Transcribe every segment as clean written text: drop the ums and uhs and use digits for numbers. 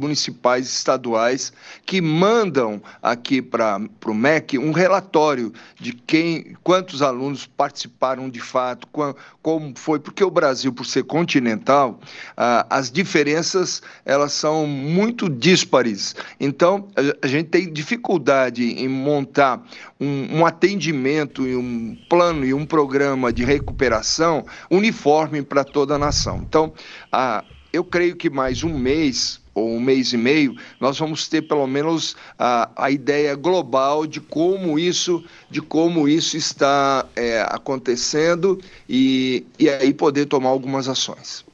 municipais estaduais que mandam aqui para o MEC um relatório de quantos alunos participaram de fato, como foi, porque o Brasil, por ser continental, as diferenças elas são muito díspares. Então, a gente tem dificuldade em montar um atendimento e um plano e um programa de recuperação uniforme para toda a nação. Então, eu creio que mais um mês ou um mês e meio, nós vamos ter pelo menos a ideia global de como isso está acontecendo e aí poder tomar algumas ações.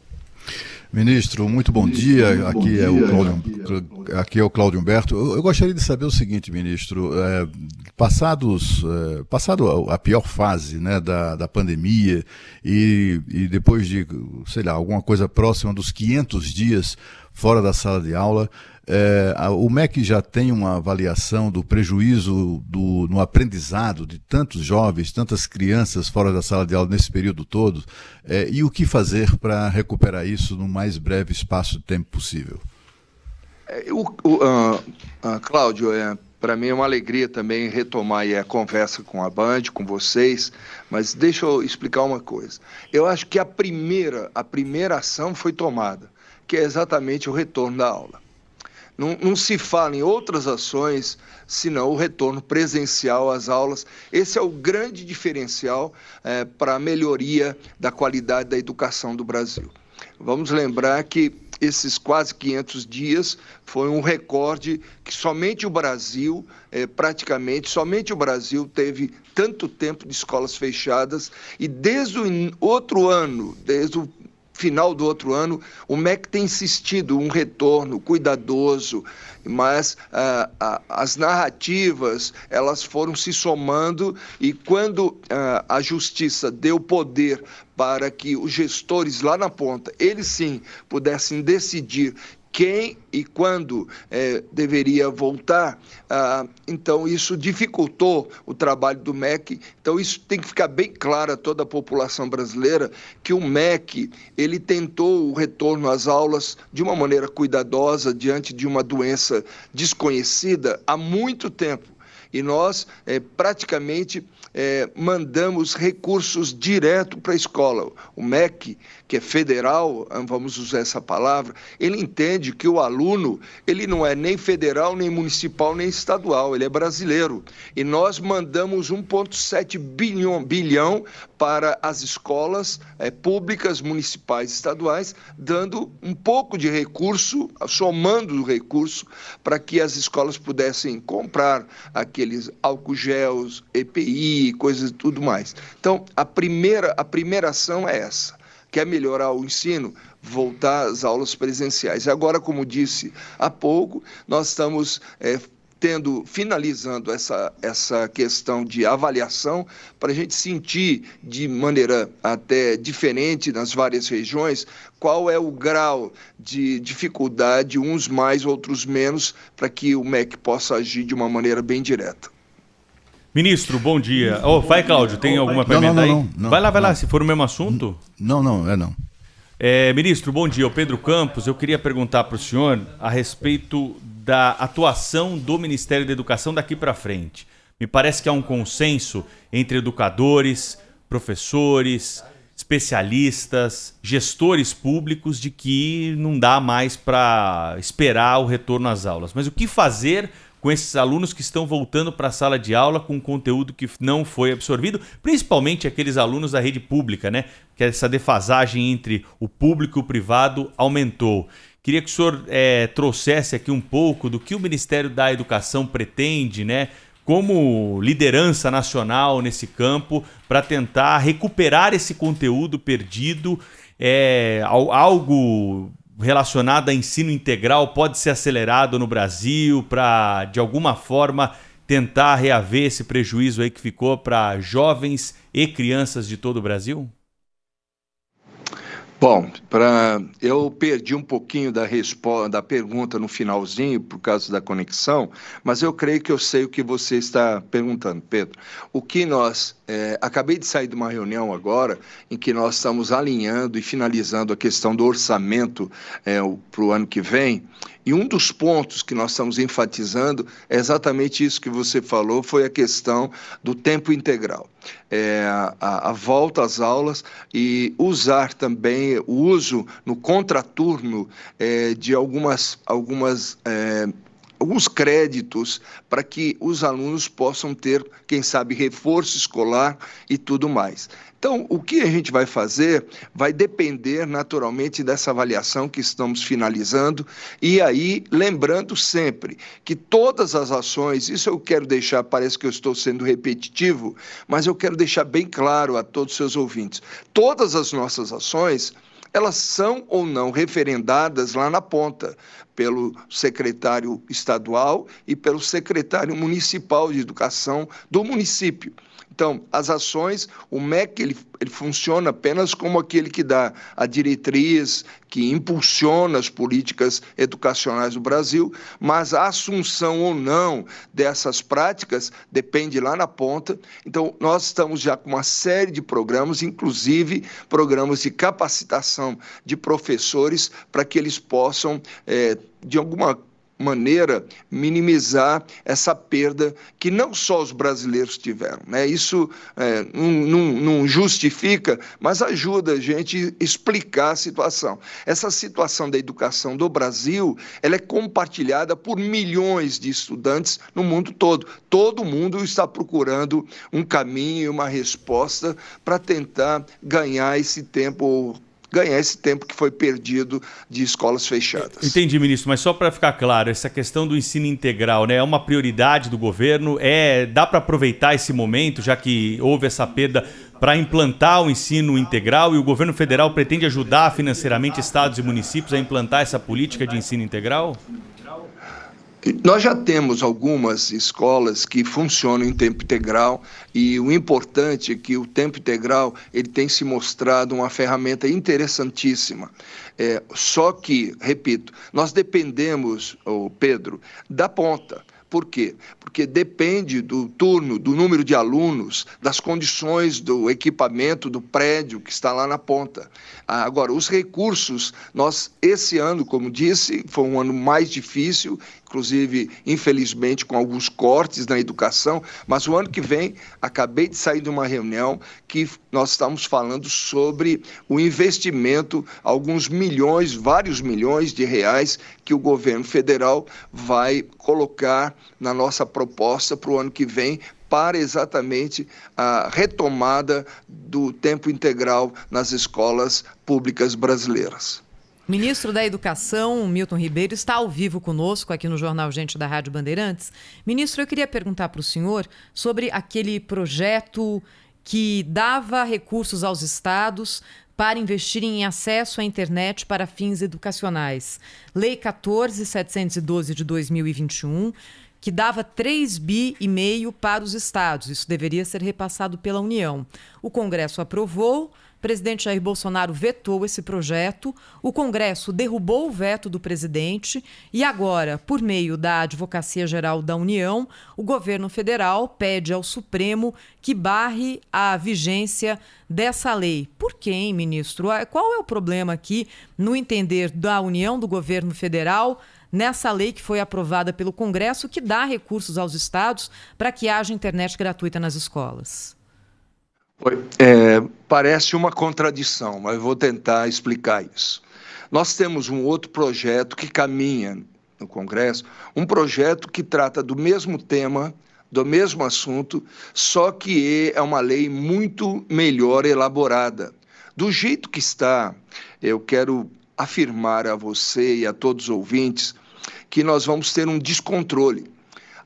Ministro, muito bom dia. Aqui é o Cláudio Humberto. Eu gostaria de saber o seguinte, ministro. Passado a pior fase, né, da pandemia e depois de, sei lá, alguma coisa próxima dos 500 dias fora da sala de aula, o MEC já tem uma avaliação do prejuízo no aprendizado de tantos jovens, tantas crianças fora da sala de aula nesse período todo, e o que fazer para recuperar isso no mais breve espaço de tempo possível? Cláudio, para mim é uma alegria também retomar aí a conversa com a Band, com vocês, mas deixa eu explicar uma coisa. Eu acho que a primeira ação foi tomada, que é exatamente o retorno da aula. Não se fala em outras ações, senão o retorno presencial às aulas. Esse é o grande diferencial para a melhoria da qualidade da educação do Brasil. Vamos lembrar que esses quase 500 dias foi um recorde que somente o Brasil, somente o Brasil teve tanto tempo de escolas fechadas e desde o outro ano, desde o final do outro ano, o MEC tem insistido um retorno cuidadoso, mas as narrativas elas foram se somando e quando a Justiça deu poder para que os gestores lá na ponta, eles sim, pudessem decidir quem e quando deveria voltar, então isso dificultou o trabalho do MEC. Então isso tem que ficar bem claro a toda a população brasileira que o MEC, ele tentou o retorno às aulas de uma maneira cuidadosa diante de uma doença desconhecida há muito tempo. E nós praticamente mandamos recursos direto para a escola. O MEC, que é federal, vamos usar essa palavra, ele entende que o aluno, ele não é nem federal, nem municipal, nem estadual, ele é brasileiro. E nós mandamos 1,7 bilhão para as escolas públicas, municipais e estaduais, dando um pouco de recurso, somando o recurso, para que as escolas pudessem comprar aqueles álcool gels, EPI, coisas e tudo mais. Então, a primeira ação é essa. Quer melhorar o ensino? Voltar às aulas presenciais. Agora, como disse há pouco, nós estamos finalizando essa questão de avaliação para a gente sentir de maneira até diferente nas várias regiões qual é o grau de dificuldade, uns mais, outros menos, para que o MEC possa agir de uma maneira bem direta. Ministro, bom dia. Vai, Cláudio, tem alguma pergunta aí? Não, vai lá, se for o mesmo assunto. Não. Ministro, bom dia. O Pedro Campos, eu queria perguntar para o senhor a respeito da atuação do Ministério da Educação daqui para frente. Me parece que há um consenso entre educadores, professores, especialistas, gestores públicos de que não dá mais para esperar o retorno às aulas. Mas o que fazer com esses alunos que estão voltando para a sala de aula com conteúdo que não foi absorvido, principalmente aqueles alunos da rede pública, né? Que essa defasagem entre o público e o privado aumentou. Queria que o senhor trouxesse aqui um pouco do que o Ministério da Educação pretende, né, como liderança nacional nesse campo, para tentar recuperar esse conteúdo perdido. Algo relacionado a ensino integral pode ser acelerado no Brasil para, de alguma forma, tentar reaver esse prejuízo aí que ficou para jovens e crianças de todo o Brasil? Bom, eu perdi um pouquinho da pergunta no finalzinho por causa da conexão, mas eu creio que eu sei o que você está perguntando, Pedro. O que nós... acabei de sair de uma reunião agora em que nós estamos alinhando e finalizando a questão do orçamento para o ano que vem E um dos pontos que nós estamos enfatizando é exatamente isso que você falou, foi a questão do tempo integral. A volta às aulas e usar também o uso no contraturno de alguns créditos para que os alunos possam ter, quem sabe, reforço escolar e tudo mais. Então, o que a gente vai fazer vai depender naturalmente dessa avaliação que estamos finalizando, e aí, lembrando sempre que todas as ações, isso eu quero deixar, parece que eu estou sendo repetitivo, mas eu quero deixar bem claro a todos os seus ouvintes, todas as nossas ações, elas são ou não referendadas lá na ponta, pelo secretário estadual e pelo secretário municipal de educação do município. Então, as ações, o MEC ele funciona apenas como aquele que dá a diretriz, que impulsiona as políticas educacionais do Brasil, mas a assunção ou não dessas práticas depende lá na ponta. Então, nós estamos já com uma série de programas, inclusive programas de capacitação de professores, para que eles possam, de alguma maneira, minimizar essa perda que não só os brasileiros tiveram, né? Isso não justifica, mas ajuda a gente a explicar a situação. Essa situação da educação do Brasil, ela é compartilhada por milhões de estudantes no mundo todo. Todo mundo está procurando um caminho e uma resposta para tentar ganhar esse tempo que foi perdido de escolas fechadas. Entendi, ministro, mas só para ficar claro, essa questão do ensino integral, né, é uma prioridade do governo? Dá para aproveitar esse momento, já que houve essa perda, para implantar o ensino integral, e o governo federal pretende ajudar financeiramente estados e municípios a implantar essa política de ensino integral? Nós já temos algumas escolas que funcionam em tempo integral, e o importante é que o tempo integral ele tem se mostrado uma ferramenta interessantíssima. Só que, repito, nós dependemos, Pedro, da ponta. Por quê? Porque depende do turno, do número de alunos, das condições do equipamento, do prédio que está lá na ponta. Agora, os recursos, esse ano, como disse, foi um ano mais difícil, inclusive, infelizmente, com alguns cortes na educação, mas o ano que vem, acabei de sair de uma reunião que nós estamos falando sobre o investimento, alguns milhões, vários milhões de reais que o governo federal vai colocar na nossa proposta para o ano que vem, para exatamente a retomada do tempo integral nas escolas públicas brasileiras. Ministro da Educação, Milton Ribeiro, está ao vivo conosco aqui no Jornal Gente da Rádio Bandeirantes. Ministro, eu queria perguntar para o senhor sobre aquele projeto que dava recursos aos estados para investirem em acesso à internet para fins educacionais. Lei 14.712 de 2021, que dava 3,5 bi para os estados. Isso deveria ser repassado pela União. O Congresso aprovou. O presidente Jair Bolsonaro vetou esse projeto, o Congresso derrubou o veto do presidente e agora, por meio da Advocacia Geral da União, o governo federal pede ao Supremo que barre a vigência dessa lei. Por quê, hein, ministro? Qual é o problema aqui, no entender da União, do governo federal, nessa lei que foi aprovada pelo Congresso, que dá recursos aos estados para que haja internet gratuita nas escolas? Parece uma contradição, mas eu vou tentar explicar isso. Nós temos um outro projeto que caminha no Congresso, um projeto que trata do mesmo tema, do mesmo assunto, só que é uma lei muito melhor elaborada. Do jeito que está, eu quero afirmar a você e a todos os ouvintes que nós vamos ter um descontrole.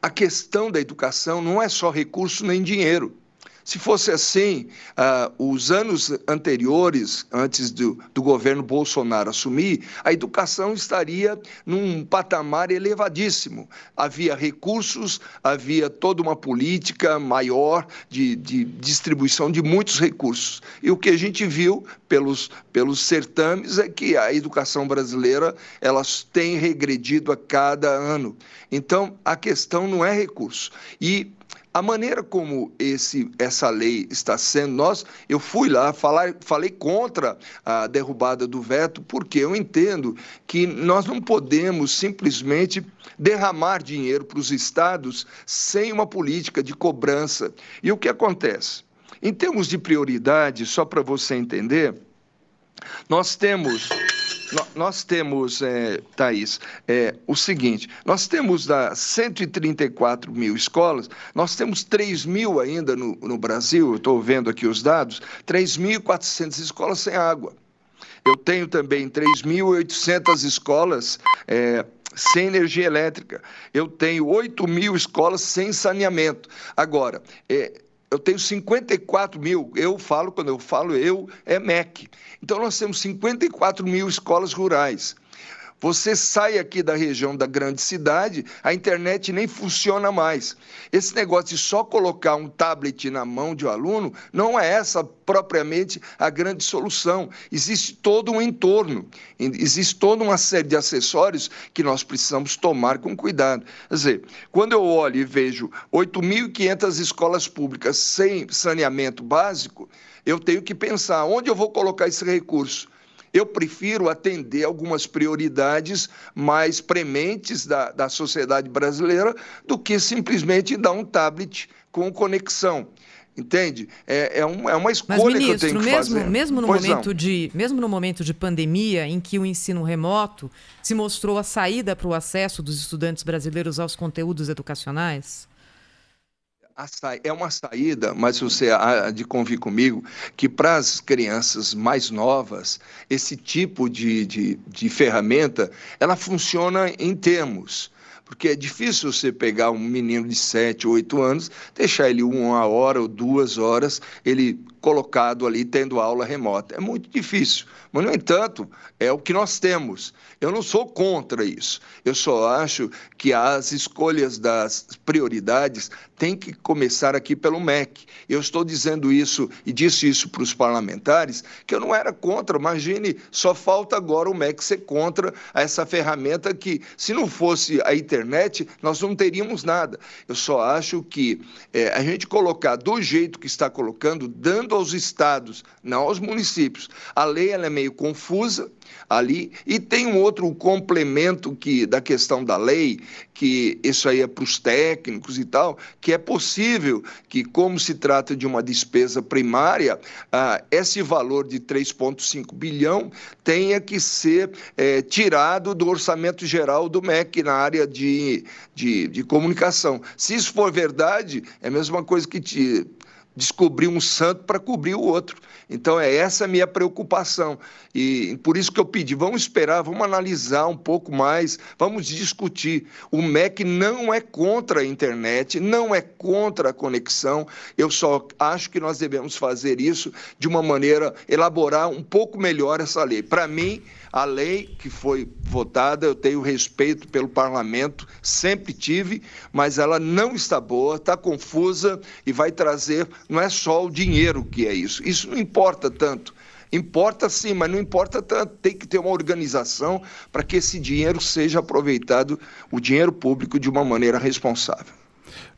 A questão da educação não é só recurso nem dinheiro. Se fosse assim, os anos anteriores, antes do governo Bolsonaro assumir, a educação estaria num patamar elevadíssimo. Havia recursos, havia toda uma política maior de distribuição de muitos recursos. E o que a gente viu pelos certames é que a educação brasileira elas tem regredido a cada ano. Então, a questão não é recurso. E A maneira como essa lei está sendo, eu fui lá, falei contra a derrubada do veto, porque eu entendo que nós não podemos simplesmente derramar dinheiro para os estados sem uma política de cobrança. E o que acontece? Em termos de prioridade, só para você entender, nós temos, Thaís, o seguinte, nós temos das 134 mil escolas, nós temos 3 mil ainda no Brasil, eu estou vendo aqui os dados, 3.400 escolas sem água. Eu tenho também 3.800 escolas sem energia elétrica. Eu tenho 8 mil escolas sem saneamento. Agora, eu tenho 54 mil, quando eu falo, é MEC. Então, nós temos 54 mil escolas rurais. Você sai aqui da região da grande cidade, a internet nem funciona mais. Esse negócio de só colocar um tablet na mão de um aluno, não é essa propriamente a grande solução. Existe todo um entorno, existe toda uma série de acessórios que nós precisamos tomar com cuidado. Quer dizer, quando eu olho e vejo 8.500 escolas públicas sem saneamento básico, eu tenho que pensar onde eu vou colocar esse recurso. Eu prefiro atender algumas prioridades mais prementes da sociedade brasileira do que simplesmente dar um tablet com conexão. Entende? É uma escolha. Mas, ministro, que eu tenho que fazer. Mesmo no momento de pandemia, em que o ensino remoto se mostrou a saída para o acesso dos estudantes brasileiros aos conteúdos educacionais? É uma saída, mas você há de convir comigo que para as crianças mais novas, esse tipo de ferramenta, ela funciona em termos. Porque é difícil você pegar um menino de 7, 8 anos, deixar ele 1 hora ou 2 horas, ele colocado ali tendo aula remota. É muito difícil. Mas, no entanto, é o que nós temos. Eu não sou contra isso. Eu só acho que as escolhas das prioridades têm que começar aqui pelo MEC. Eu estou dizendo isso e disse isso para os parlamentares, que eu não era contra. Imagine, só falta agora o MEC ser contra essa ferramenta que, se não fosse a internet, nós não teríamos nada. Eu só acho que a gente colocar do jeito que está colocando, dando aos estados, não aos municípios. A lei ela é meio confusa ali, e tem um outro complemento da questão da lei, que isso aí é para os técnicos e tal, que é possível que, como se trata de uma despesa primária, esse valor de 3,5 bilhão tenha que ser tirado do orçamento geral do MEC na área de comunicação. Se isso for verdade, é a mesma coisa que descobrir um santo para cobrir o outro. Então, é essa a minha preocupação. E por isso que eu pedi, vamos esperar, vamos analisar um pouco mais, vamos discutir. O MEC não é contra a internet, não é contra a conexão. Eu só acho que nós devemos fazer isso de uma maneira, elaborar um pouco melhor essa lei. Para mim, a lei que foi votada, eu tenho respeito pelo parlamento, sempre tive, mas ela não está boa, está confusa e vai trazer, não é só o dinheiro que é isso. Isso não importa tanto. Importa sim, mas não importa tanto. Tem que ter uma organização para que esse dinheiro seja aproveitado, o dinheiro público, de uma maneira responsável.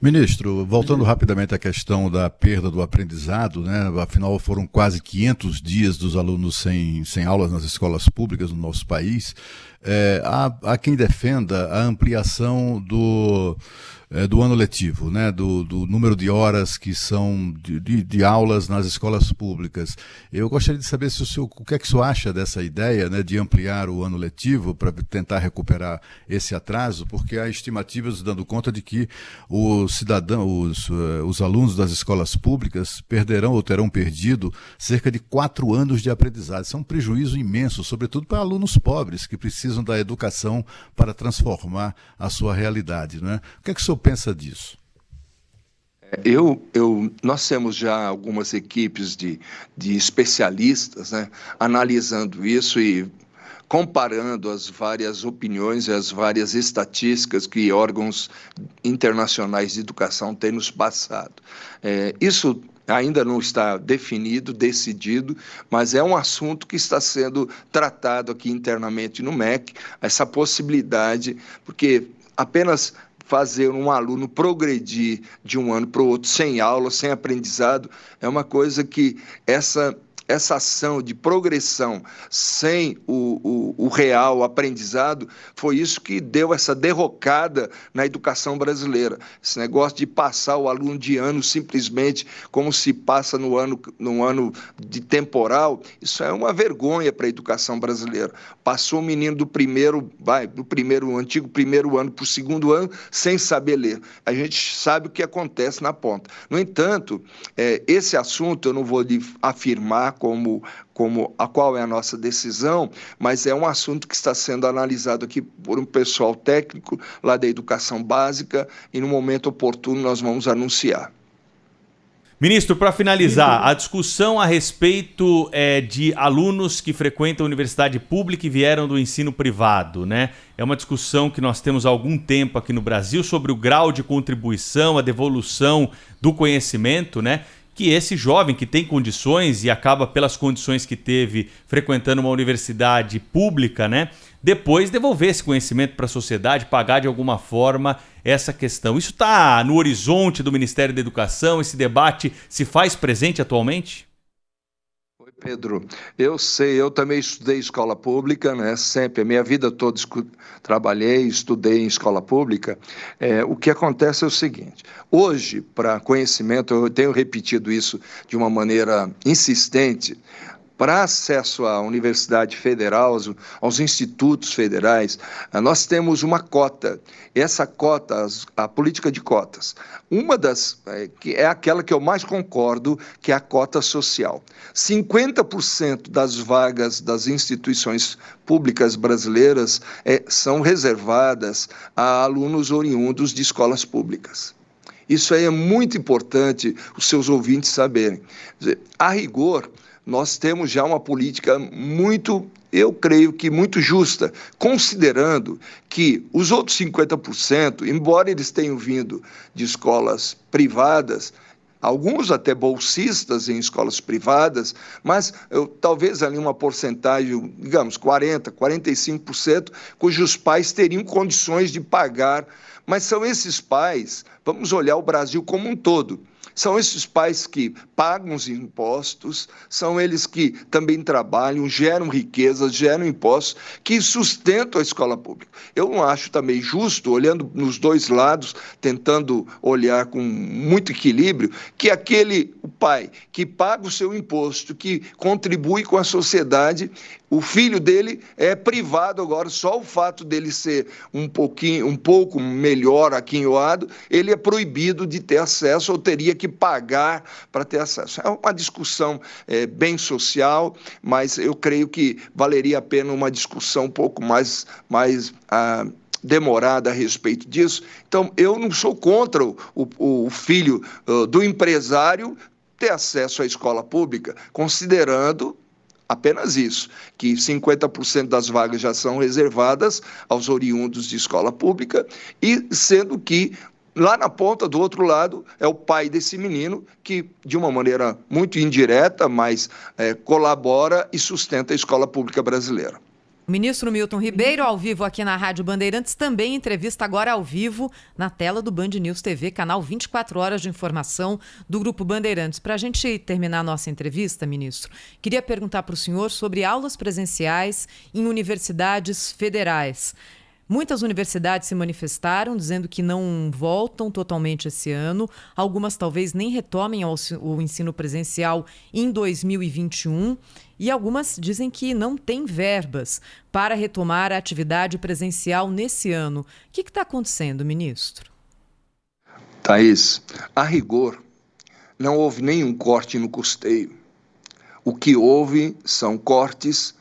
Ministro, voltando rapidamente à questão da perda do aprendizado, né? Afinal foram quase 500 dias dos alunos sem aulas nas escolas públicas no nosso país. Há quem defenda a ampliação do ano letivo, né? do número de horas que são de aulas nas escolas públicas. Eu gostaria de saber o que é que o senhor acha dessa ideia, né, de ampliar o ano letivo para tentar recuperar esse atraso, porque há estimativas dando conta de que os alunos das escolas públicas perderão ou terão perdido cerca de 4 anos de aprendizagem. Isso é um prejuízo imenso, sobretudo para alunos pobres que precisam da educação para transformar a sua realidade, né? O que é que o senhor pensa disso? Nós temos já algumas equipes de especialistas, né, analisando isso e comparando as várias opiniões e as várias estatísticas que órgãos internacionais de educação têm nos passado. Isso ainda não está definido, decidido, mas é um assunto que está sendo tratado aqui internamente no MEC, essa possibilidade, porque apenas fazer um aluno progredir de um ano para o outro sem aula, sem aprendizado, é uma coisa que essa ação de progressão sem o real aprendizado, foi isso que deu essa derrocada na educação brasileira. Esse negócio de passar o aluno de ano simplesmente como se passa no ano de temporal, isso é uma vergonha para a educação brasileira. Passou o menino do antigo primeiro ano para o segundo ano sem saber ler. A gente sabe o que acontece na ponta. No entanto, esse assunto eu não vou lhe afirmar qual é a nossa decisão, mas é um assunto que está sendo analisado aqui por um pessoal técnico lá da educação básica e no momento oportuno nós vamos anunciar. Ministro, para finalizar, a discussão a respeito de alunos que frequentam a universidade pública e vieram do ensino privado, né? É uma discussão que nós temos há algum tempo aqui no Brasil sobre o grau de contribuição, a devolução do conhecimento, né? Que esse jovem que tem condições e acaba pelas condições que teve frequentando uma universidade pública, né, depois devolver esse conhecimento para a sociedade, pagar de alguma forma essa questão. Isso está no horizonte do Ministério da Educação? Esse debate se faz presente atualmente? Oi, Pedro. Eu sei, eu também estudei escola pública, né? Sempre, a minha vida toda trabalhei, estudei em escola pública. O que acontece é o seguinte, hoje, para conhecimento, eu tenho repetido isso de uma maneira insistente, para acesso à Universidade Federal, aos institutos federais, nós temos uma cota. Essa cota, a política de cotas, uma das, que é aquela que eu mais concordo, que é a cota social. 50% das vagas das instituições públicas brasileiras são reservadas a alunos oriundos de escolas públicas. Isso aí é muito importante os seus ouvintes saberem. A rigor, nós temos já uma política eu creio que muito justa, considerando que os outros 50%, embora eles tenham vindo de escolas privadas, alguns até bolsistas em escolas privadas, mas talvez ali uma porcentagem, digamos, 40%, 45%, cujos pais teriam condições de pagar. Mas são esses pais, vamos olhar o Brasil como um todo, são esses pais que pagam os impostos, são eles que também trabalham, geram riquezas, geram impostos, que sustentam a escola pública. Eu não acho também justo, olhando nos dois lados, tentando olhar com muito equilíbrio, que o pai que paga o seu imposto, que contribui com a sociedade, o filho dele é privado agora, só o fato dele ser um pouco melhor aquinhoado, ele é proibido de ter acesso ou teria que pagar para ter acesso. É uma discussão bem social, mas eu creio que valeria a pena uma discussão um pouco mais demorada a respeito disso. Então, eu não sou contra o filho do empresário ter acesso à escola pública, considerando apenas isso, que 50% das vagas já são reservadas aos oriundos de escola pública, e sendo que lá na ponta, do outro lado, é o pai desse menino que, de uma maneira muito indireta, mas colabora e sustenta a escola pública brasileira. O ministro Milton Ribeiro, ao vivo aqui na Rádio Bandeirantes, também entrevista agora ao vivo na tela do Band News TV, canal 24 horas de informação do Grupo Bandeirantes. Para a gente terminar a nossa entrevista, ministro, queria perguntar para o senhor sobre aulas presenciais em universidades federais. Muitas universidades se manifestaram dizendo que não voltam totalmente esse ano. Algumas talvez nem retomem o ensino presencial em 2021. E algumas dizem que não tem verbas para retomar a atividade presencial nesse ano. O que está acontecendo, ministro? Thaís, a rigor, não houve nenhum corte no custeio. O que houve são cortes,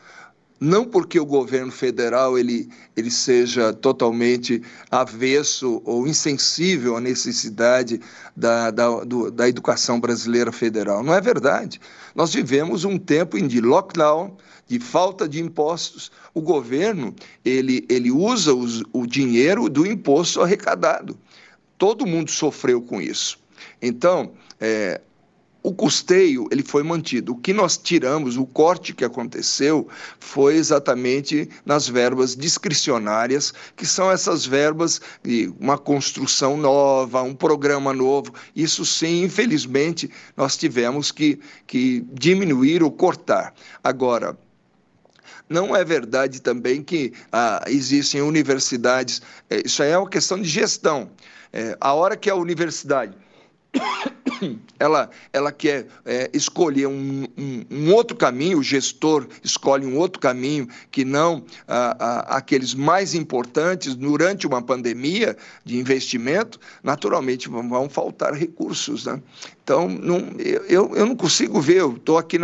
não porque o governo federal ele seja totalmente avesso ou insensível à necessidade da educação brasileira federal. Não é verdade. Nós vivemos um tempo de lockdown, de falta de impostos. O governo ele usa o dinheiro do imposto arrecadado. Todo mundo sofreu com isso. Então, O custeio, ele foi mantido. O que nós tiramos, o corte que aconteceu, foi exatamente nas verbas discricionárias, que são essas verbas de uma construção nova, um programa novo. Isso sim, infelizmente, nós tivemos que diminuir ou cortar. Agora, não é verdade também que existem universidades, isso aí é uma questão de gestão. A hora que a universidade ela quer escolher um outro caminho, o gestor escolhe um outro caminho que não aqueles mais importantes durante uma pandemia de investimento, naturalmente vão faltar recursos, né? Então, eu não consigo ver, eu estou aqui,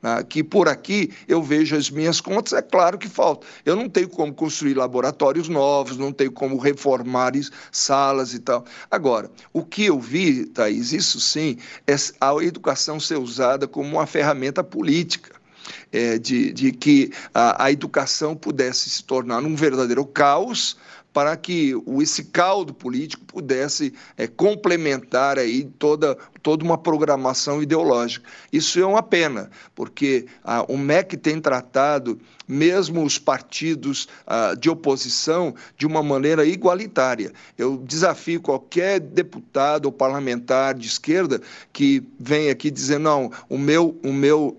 aqui por aqui, eu vejo as minhas contas, é claro que falta. Eu não tenho como construir laboratórios novos, não tenho como reformar salas e tal. Agora, o que eu vi, Thaís, isso sim, é a educação ser usada como uma ferramenta política. De que a educação pudesse se tornar um verdadeiro caos para que esse caldo político pudesse complementar aí toda uma programação ideológica. Isso é uma pena, porque o MEC tem tratado mesmo os partidos de oposição de uma maneira igualitária. Eu desafio qualquer deputado ou parlamentar de esquerda que venha aqui dizer, não,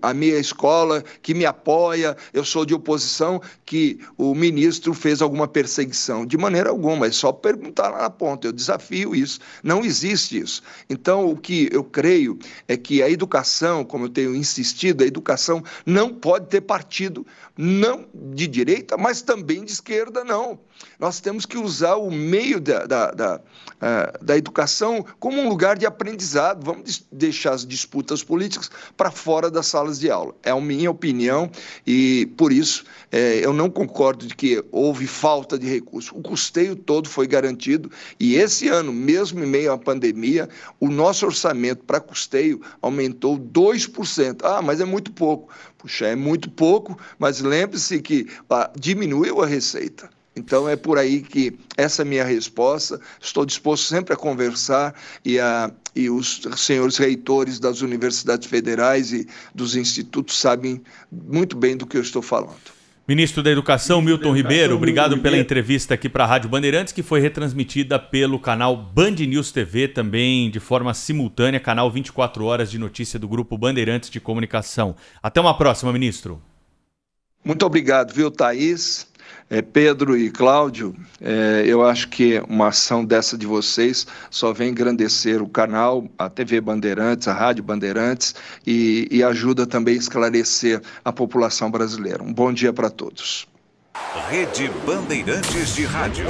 a minha escola que me apoia, eu sou de oposição, que o ministro fez alguma perseguição. De maneira alguma, é só perguntar lá na ponta. Eu desafio isso. Não existe isso. Então, o que eu creio é que a educação, como eu tenho insistido, a educação não pode ter partido, não de direita, mas também de esquerda, não. Nós temos que usar o meio da educação como um lugar de aprendizado. Vamos deixar as disputas políticas para fora das salas de aula. É a minha opinião e, por isso, eu não concordo de que houve falta de recursos. O custeio todo foi garantido e esse ano, mesmo em meio à pandemia, o nosso orçamento para custeio aumentou 2%. Mas é muito pouco. Puxa, é muito pouco, mas lembre-se que diminuiu a receita. Então, é por aí que essa é a minha resposta. Estou disposto sempre a conversar e os senhores reitores das universidades federais e dos institutos sabem muito bem do que eu estou falando. Ministro da Educação, Milton Ribeiro, obrigado pela entrevista aqui para a Rádio Bandeirantes, que foi retransmitida pelo canal Band News TV, também de forma simultânea, canal 24 horas de notícia do Grupo Bandeirantes de Comunicação. Até uma próxima, ministro. Muito obrigado, viu, Thaís? Pedro e Cláudio, eu acho que uma ação dessa de vocês só vem engrandecer o canal, a TV Bandeirantes, a Rádio Bandeirantes e ajuda também a esclarecer a população brasileira. Um bom dia para todos. Rede Bandeirantes de Rádio.